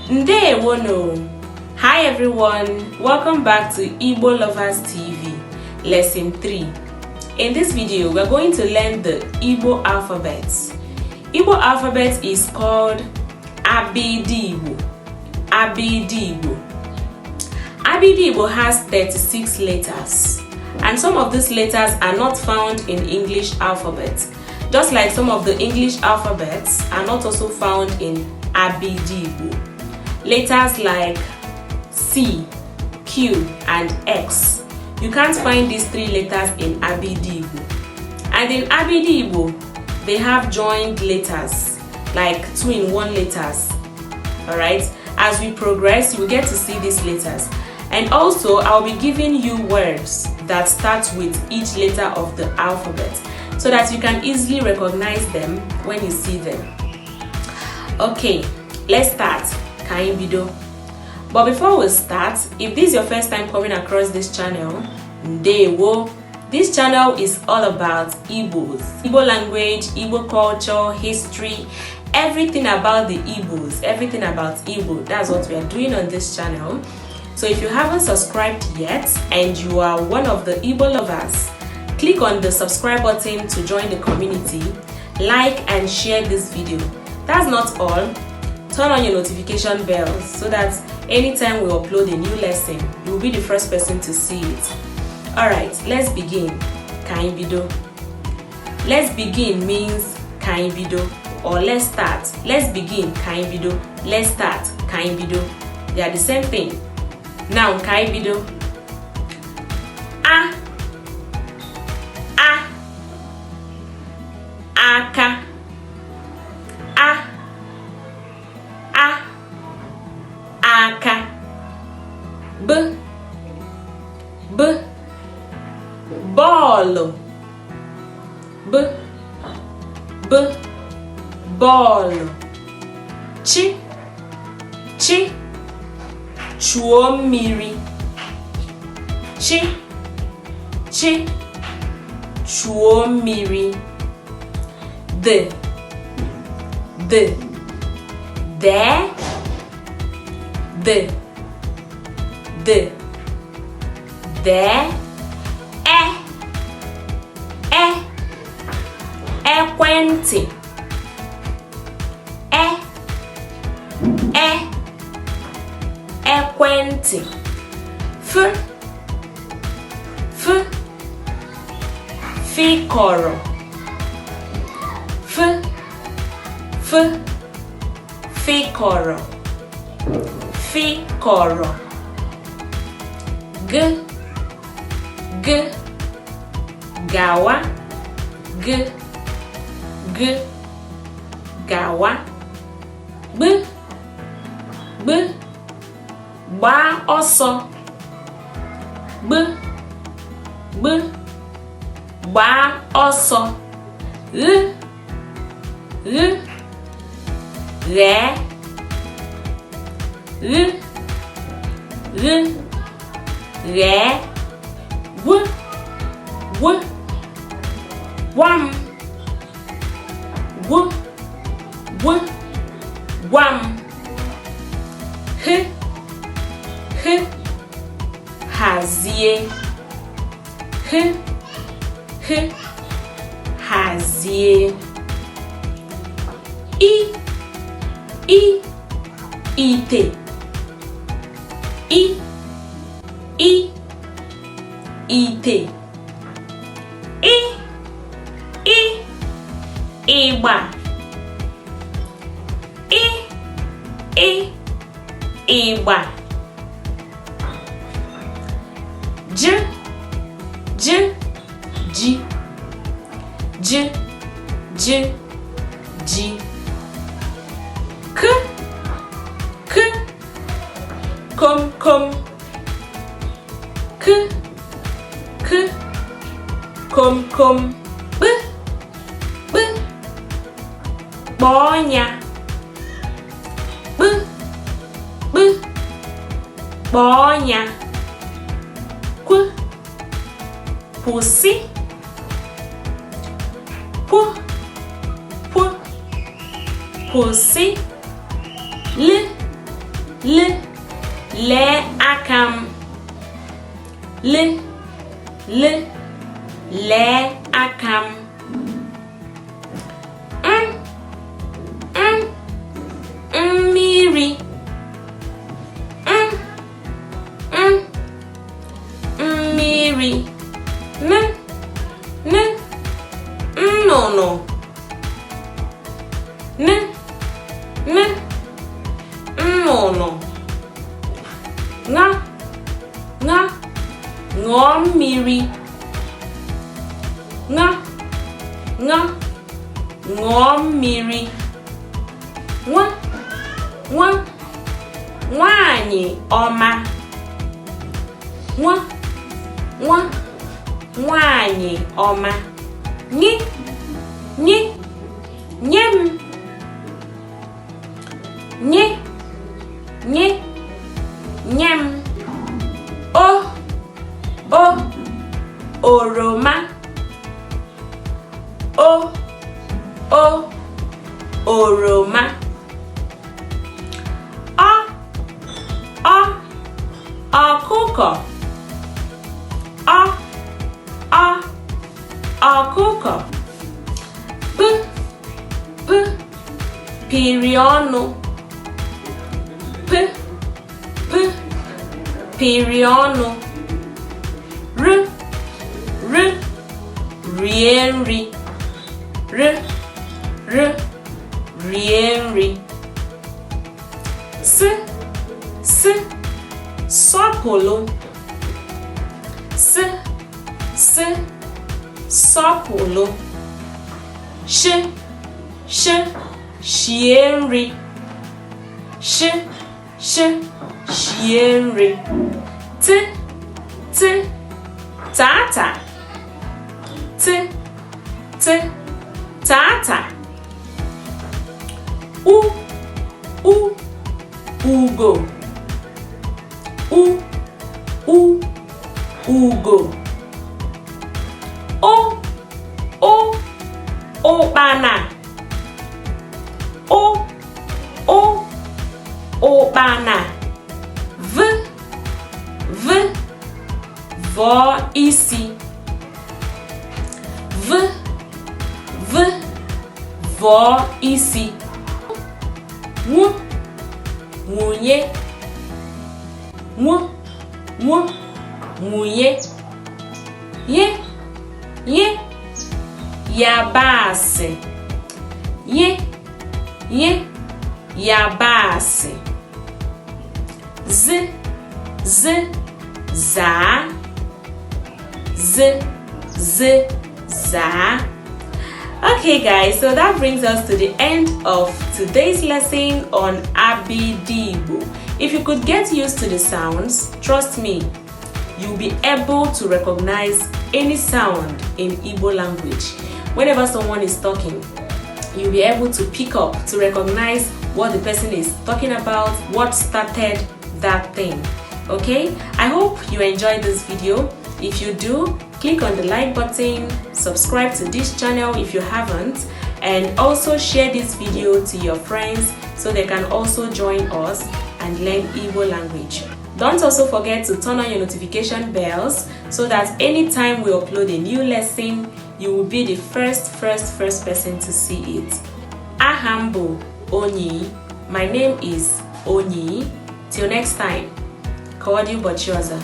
Ndeewo. Hi everyone, welcome back to Igbo Lovers TV, lesson 3. In this video, we're going to learn the Igbo alphabet. Igbo alphabet is called Ndeewo. Ndeewo. Ndeewo has 36 letters, and some of these letters are not found in English alphabet, just like some of the English alphabets are not also found in Ndeewo. Letters like C, Q, and X. You can't find these three letters in Ndeewo. And in Ndeewo, they have joined letters, like 2-in-1 letters. Alright, as we progress, you will get to see these letters. And also, I'll be giving you words that start with each letter of the alphabet, so that you can easily recognize them when you see them. Okay, let's start. Kaibido. But before we start, if this is your first time coming across this channel, Ndeewo. This channel is all about Igbos, Igbo language, Igbo culture, history, everything about the Igbos, everything about Igbo. That's what we are doing on this channel. So if you haven't subscribed yet and you are one of the Igbo lovers, click on the subscribe button to join the community, like and share this video. That's not all. Turn on your notification bell so that anytime we upload a new lesson, you will be the first person to see it. Alright, let's begin. Kaibido. Let's begin means Kaibido, or let's start. Let's begin. Kaibido. Let's start. Kaibido. They are the same thing. Now, Kaibido. A. Aka. Aka. B. Ball. Ball. Chi. Chuo mmiri. Chi. Chuo mmiri. De. Ekwentị. Ekwentị. Fikọrọ. Fikọrọ. Gawa. Gawa. Gbaa ọsọ. Gbaa ọsọ. Ghee. Wam. Wam. Hazie. Hazie. Ite. Ite. Ịgba. Ịgba. Ji. Kom. Kom. B. Bonya. Bonya. Pussy. Pussy. lee akam, lee akam, mmiri, mmiri, nnụnụ, nnụnụ, ṅụọ mmiri, ṅụọ mmiri, nwaanyị ọma, nwaanyị ọma, nye m, oroma, oroma, ọkụkọ, ọkụkọ, pịrị ọnụ, pịrị ọnụ, rie nri, rie nri, sọpụlụ, sọpụlụ, shie nri, shie nri, tata, tata, ugo, ugo, ụkpana, ụkpana, vọọ isi, vọọ isi, nwunye, nwunye, yabasị, yabasị, zaa, zaa. Okay guys, so that brings us to the end of today's lesson on Ndeewo. If you could get used to the sounds, trust me, you'll be able to recognize any sound in Igbo language. Whenever someone is talking, you'll be able to pick up, to recognize what the person is talking about, what started that thing. Okay, I hope you enjoyed this video. If you do, click on the like button, subscribe to this channel if you haven't, and also share this video to your friends so they can also join us and learn Igbo language. Don't also forget to turn on your notification bells so that anytime we upload a new lesson, you will be the first person to see it. Ahambo Onyi. My name is Onyi. Till next time. Kawadi Bochioza.